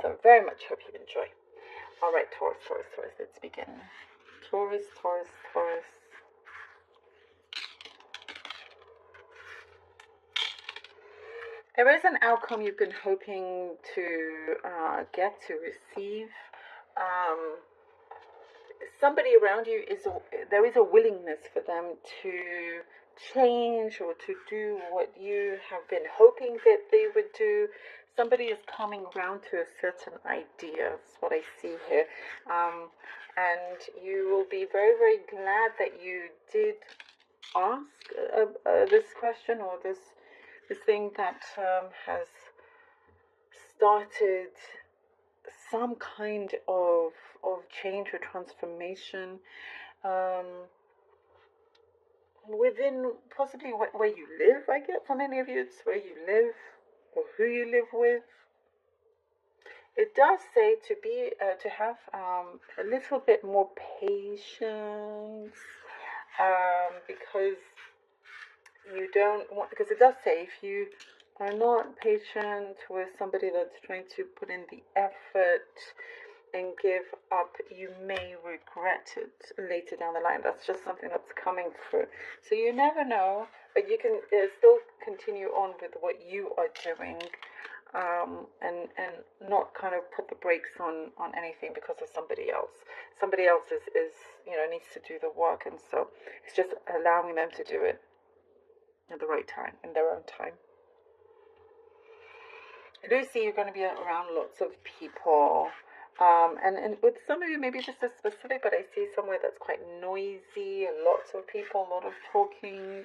So I very much hope you enjoy. All right, Taurus, Taurus, Taurus, let's begin. Taurus, Taurus, Taurus. There is an outcome you've been hoping to get, to receive. Somebody around you there is a willingness for them to change or to do what you have been hoping that they would do. Somebody is coming around to a certain idea. That's what I see here. And you will be very, very glad that you did ask this question, or this thing that has started some kind of change or transformation within possibly where you live. I get, for many of you, it's where you live or who you live with. It does say to be to have a little bit more patience, because you don't want, because it does say if you are not patient with somebody that's trying to put in the effort and give up, you may regret it later down the line. That's just something that's coming through. So you never know, but you can still continue on with what you are doing, and not kind of put the brakes on anything because of somebody else. Somebody else is needs to do the work, and so it's just allowing them to do it at the right time, in their own time. I do see you're going to be around lots of people. And with some of you, maybe this is specific, but I see somewhere that's quite noisy, and lots of people, a lot of talking,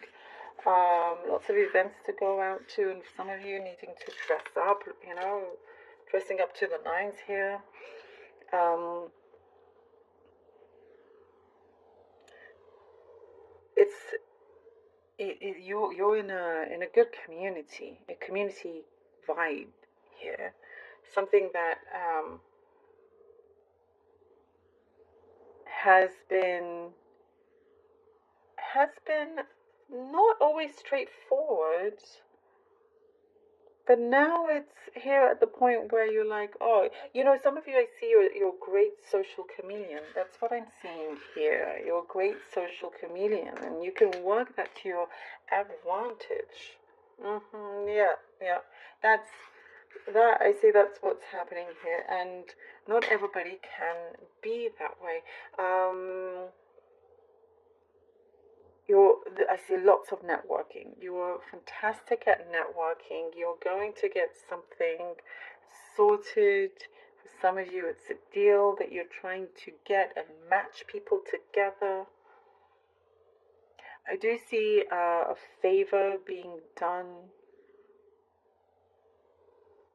lots of events to go out to, and some of you needing to dress up, dressing up to the nines here. You're in a good community, a community vibe here, something that has been not always straightforward, but now it's here at the point where you're like, oh, some of you, I see you're a great social chameleon. That's what I'm seeing here. You're a great social chameleon, and you can work that to your advantage. Yeah. I see that's what's happening here, and not everybody can be that way. I see lots of networking. You're fantastic at networking. You're going to get something sorted. For some of you, it's a deal that you're trying to get and match people together. I do see a favor being done.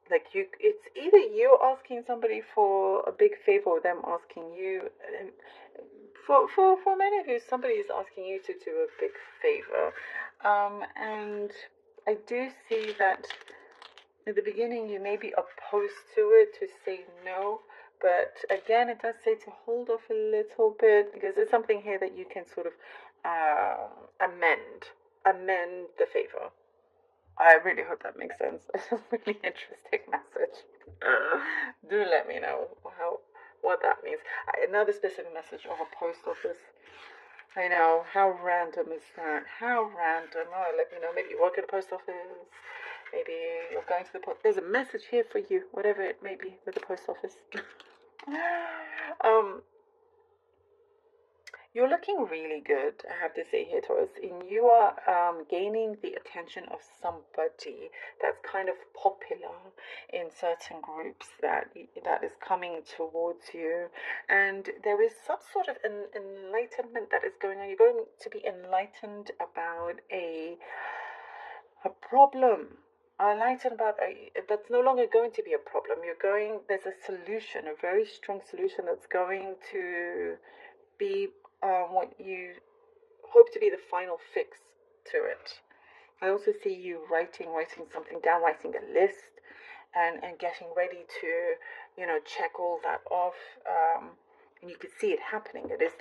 Like it's either you asking somebody for a big favor or them asking you. For many of you, somebody is asking you to do a big favor, and I do see that in the beginning you may be opposed to it, to say no, but again it does say to hold off a little bit, because there's something here that you can sort of amend the favor. I really hope that makes sense. It's a really interesting message. Do let me know what that means. Another specific message of a post office. I know, how random is that? How random. Oh, let me know. Maybe you work at a post office. Maybe you're going to the post. There's a message here for you, whatever it may be, with the post office. You're looking really good, I have to say here, Taurus. And you are gaining the attention of somebody that's kind of popular in certain groups that is coming towards you. And there is some sort of enlightenment that is going on. You're going to be enlightened about a problem. Enlightened about that's no longer going to be a problem. There's a solution, a very strong solution that's going to be what you hope to be the final fix to it. I also see you writing something down, writing a list, and getting ready to, check all that off. And you can see it happening. It is,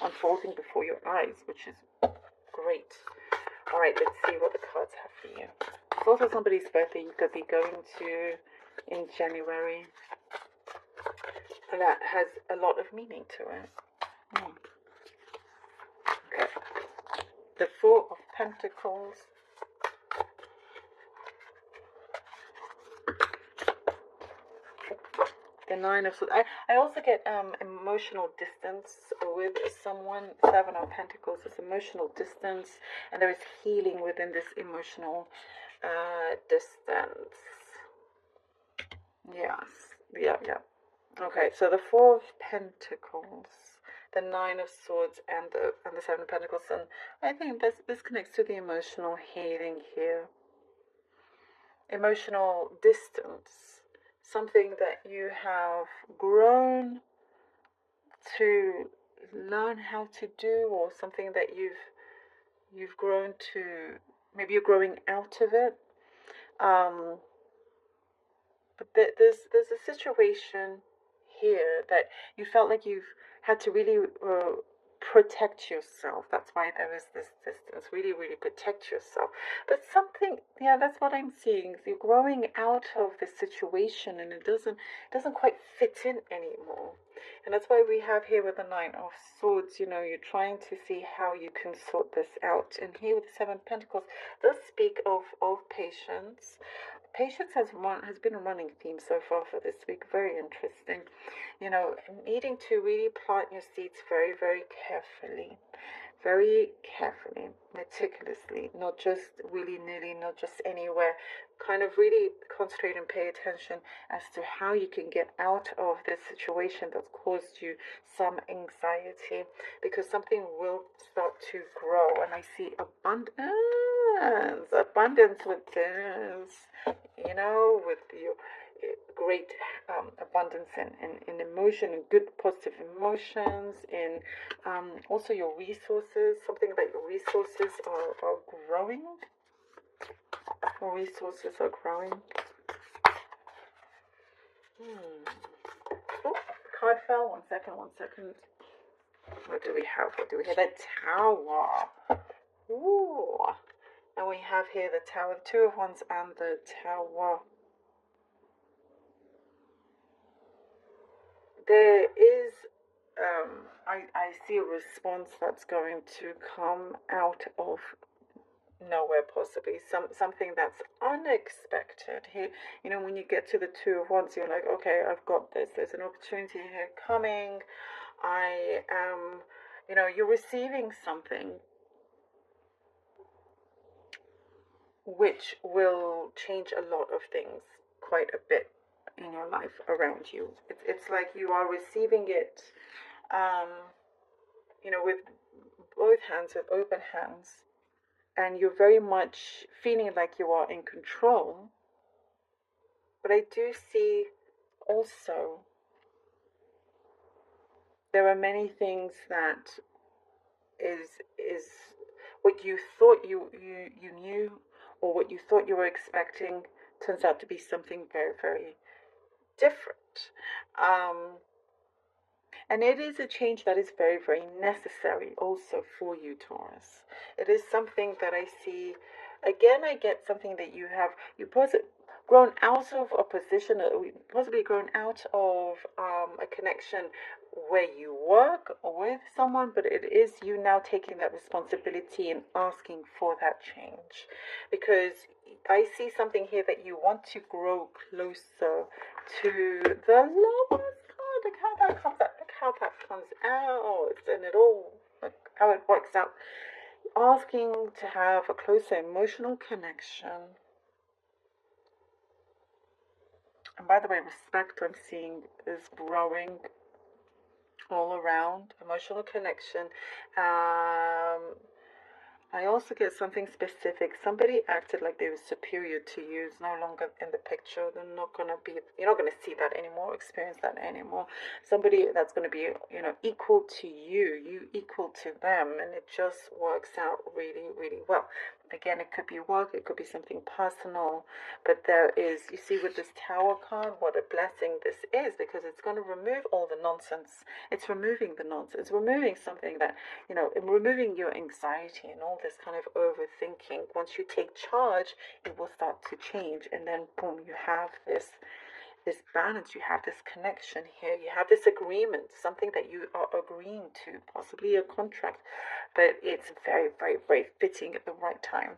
unfolding before your eyes, which is great. All right, let's see what the cards have for you. It's also somebody's birthday you could be going to in January. that has a lot of meaning to it. Okay. The Four of Pentacles. The Nine of Swords. I also get emotional distance with someone. Seven of Pentacles is emotional distance, and there is healing within this emotional distance. Yes. Yeah. Okay, so the Four of Pentacles, the Nine of Swords, and the Seven of Pentacles, and I think this connects to the emotional healing here. Emotional distance, something that you have grown to learn how to do, or something that you've grown to, maybe you're growing out of it. But there's a situation here that you felt like you've had to really protect yourself. That's why there is this distance. Really, really protect yourself. But something, yeah, that's what I'm seeing. You're growing out of this situation, and it doesn't quite fit in anymore. And that's why we have here with the Nine of Swords, you're trying to see how you can sort this out. And here with the Seven of Pentacles does speak of patience. Patience has been a running theme so far for this week. Very interesting. Needing to really plant your seeds very, very carefully. Very carefully, meticulously, not just willy-nilly, not just anywhere. Kind of really concentrate and pay attention as to how you can get out of this situation that's caused you some anxiety, because something will start to grow. And I see abundance with this, with your great abundance in emotion, and good positive emotions, in also your resources, something that your resources are growing. Your resources are growing. Oh, card fell. One second. What do we have? The Tower. Ooh. And we have here the Tower, the Two of Wands, and the Tower. There is, I see a response that's going to come out of nowhere, possibly something that's unexpected. Here, when you get to the Two of Wands, you're like, okay, I've got this. There's an opportunity here coming. I am, you're receiving something which will change a lot of things, quite a bit in your life around you. It's like you are receiving it, with both hands, with open hands, and you're very much feeling like you are in control. But I do see also there are many things that is what you thought you knew, or what you thought you were expecting, turns out to be something very, very different. And it is a change that is very, very necessary also for you, Taurus. It is something that I see. Again, I get something that you grown out of a position, possibly grown out of a connection where you work with someone, but it is you now taking that responsibility and asking for that change. Because I see something here that you want to grow closer to the Lovers. Look how that comes out. Look how that comes out. And it all, like how it works out. Asking to have a closer emotional connection. And by the way, respect I'm seeing is growing all around. Emotional connection. I also get something specific. Somebody acted like they were superior to you. It's no longer in the picture. You're not going to see that anymore, experience that anymore. Somebody that's going to be, equal to you equal to them. And it just works out really, really well. Again, it could be work, it could be something personal, but there is, you see with this Tower card, what a blessing this is, because it's going to remove all the nonsense. It's removing the nonsense. It's removing something that, removing your anxiety and all this kind of overthinking. Once you take charge, it will start to change, and then boom, you have this this balance, you have this connection here, you have this agreement, something that you are agreeing to, possibly a contract, but it's very, very, very fitting at the right time.